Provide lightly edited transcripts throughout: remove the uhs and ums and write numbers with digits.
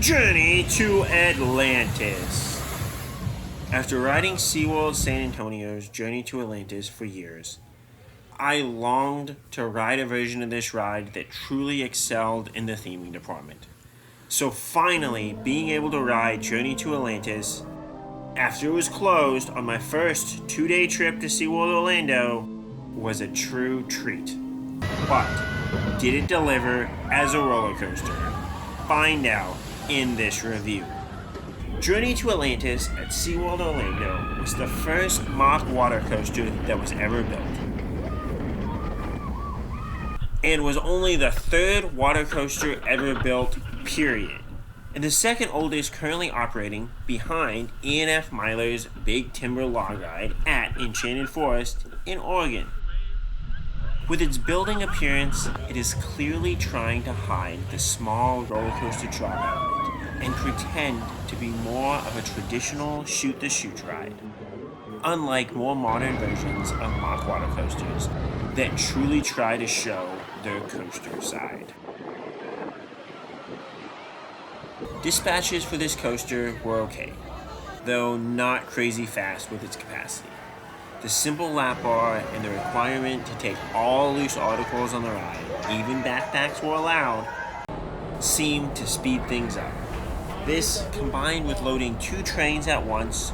Journey to Atlantis. After riding SeaWorld San Antonio's Journey to Atlantis for years, I longed to ride a version of this ride that truly excelled in the theming department. So finally, being able to ride Journey to Atlantis after it was closed on my first 2-day trip to SeaWorld Orlando was a true treat. But did it deliver as a roller coaster? Find out in this review. Journey to Atlantis at SeaWorld Orlando was the first Mack water coaster that was ever built, and was only the third water coaster ever built, period, and the second oldest currently operating behind E&F Myler's Big Timber Log Ride at Enchanted Forest in Oregon. With its building appearance, it is clearly trying to hide the small roller coaster drop element and pretend to be more of a traditional Shoot-The-Chutes ride, unlike more modern versions of Mack water coasters that truly try to show their coaster side. Dispatches for this coaster were okay, though not crazy fast with its capacity. The simple lap bar and the requirement to take all loose articles on the ride, even backpacks were allowed, seemed to speed things up. This, combined with loading 2 trains at once,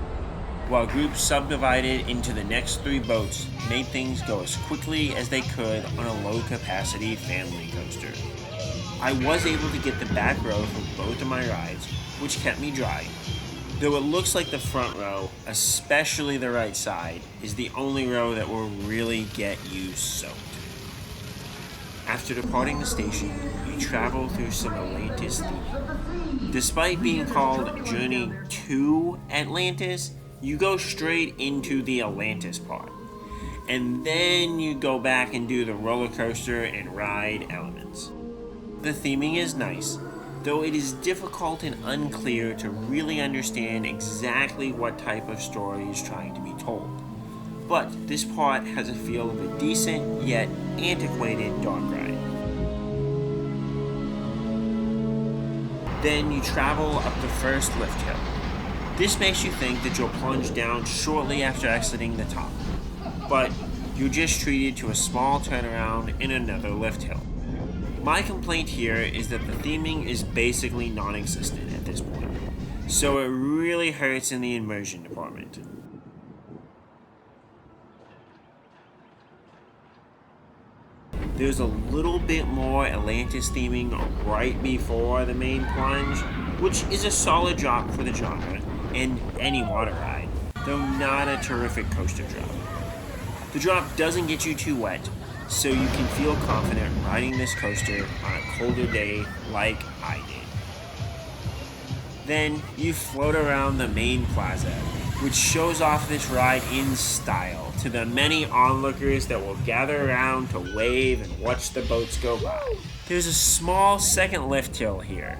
while groups subdivided into the next 3 boats, made things go as quickly as they could on a low-capacity family coaster. I was able to get the back row for both of my rides, which kept me dry, though it looks like the front row, especially the right side, is the only row that will really get you soaked. After departing the station, you travel through some Atlantis theming. Despite being called Journey to Atlantis, you go straight into the Atlantis part, and then you go back and do the roller coaster and ride elements. The theming is nice, though it is difficult and unclear to really understand exactly what type of story is trying to be told. But this part has a feel of a decent yet antiquated dark ride. Then you travel up the first lift hill. This makes you think that you'll plunge down shortly after exiting the top, but you're just treated to a small turnaround in another lift hill. My complaint here is that the theming is basically non-existent at this point, so it really hurts in the immersion department. There's a little bit more Atlantis theming right before the main plunge, which is a solid drop for the genre and any water ride, though not a terrific coaster drop. The drop doesn't get you too wet, so you can feel confident riding this coaster on a colder day like I did. Then you float around the main plaza, which shows off this ride in style to the many onlookers that will gather around to wave and watch the boats go by. There's a small second lift hill here,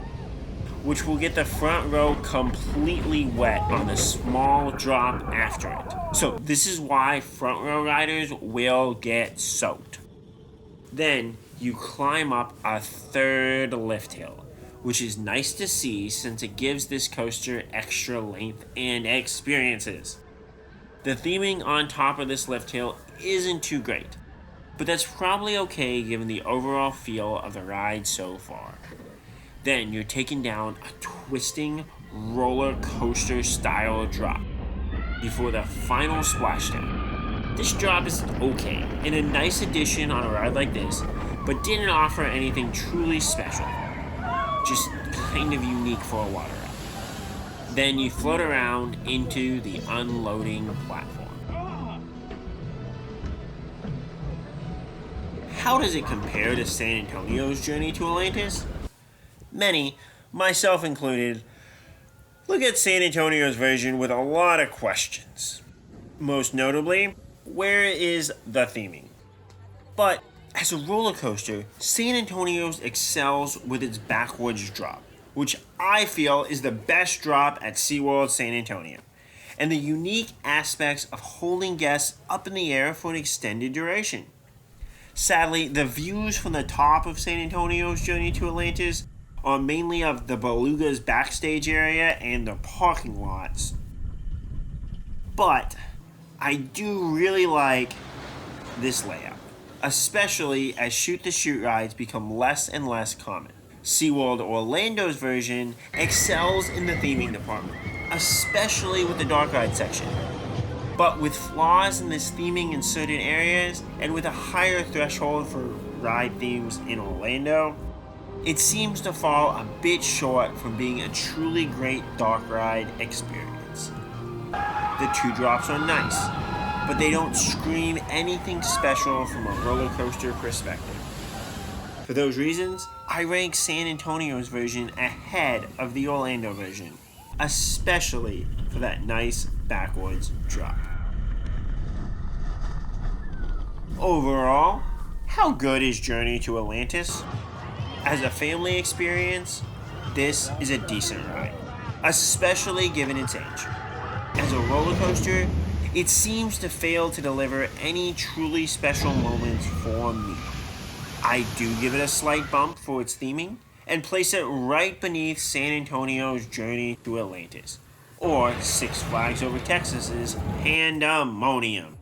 which will get the front row completely wet on the small drop after it. So this is why front row riders will get soaked. Then you climb up a third lift hill, which is nice to see since it gives this coaster extra length and experiences. The theming on top of this lift hill isn't too great, but that's probably okay given the overall feel of the ride so far. Then you're taken down a twisting roller coaster style drop before the final splashdown. This drop is okay and a nice addition on a ride like this, but didn't offer anything truly special. Just kind of unique for a water ride. Then you float around into the unloading platform. How does it compare to San Antonio's Journey to Atlantis? Many, myself included, look at San Antonio's version with a lot of questions. Most notably, where is the theming? But as a roller coaster, San Antonio's excels with its backwards drop, which I feel is the best drop at SeaWorld San Antonio, and the unique aspects of holding guests up in the air for an extended duration. Sadly, the views from the top of San Antonio's Journey to Atlantis are mainly of the Beluga's backstage area and the parking lots. But I do really like this layout, especially as Shoot-The-Chutes rides become less and less common. SeaWorld Orlando's version excels in the theming department, especially with the dark ride section. But with flaws in this theming in certain areas, and with a higher threshold for ride themes in Orlando, it seems to fall a bit short from being a truly great dark ride experience. The two drops are nice, but they don't scream anything special from a roller coaster perspective. For those reasons, I rank San Antonio's version ahead of the Orlando version, especially for that nice backwards drop. Overall, how good is Journey to Atlantis? As a family experience, this is a decent ride, especially given its age. As a roller coaster, it seems to fail to deliver any truly special moments for me. I do give it a slight bump for its theming and place it right beneath San Antonio's Journey to Atlantis, or Six Flags Over Texas's Pandemonium.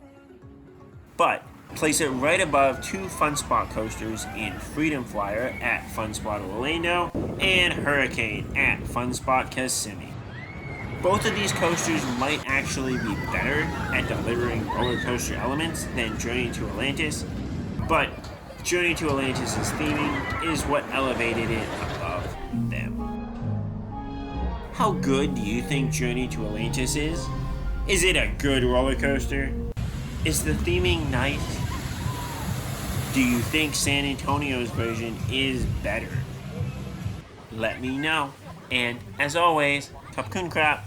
But place it right above two Fun Spot coasters in Freedom Flyer at Fun Spot Orlando and Hurricane at Fun Spot Kissimmee. Both of these coasters might actually be better at delivering roller coaster elements than Journey to Atlantis, but Journey to Atlantis' theming is what elevated it above them. How good do you think Journey to Atlantis is? Is it a good roller coaster? Is the theming nice? Do you think San Antonio's version is better? Let me know. And as always, Top Kun Crap.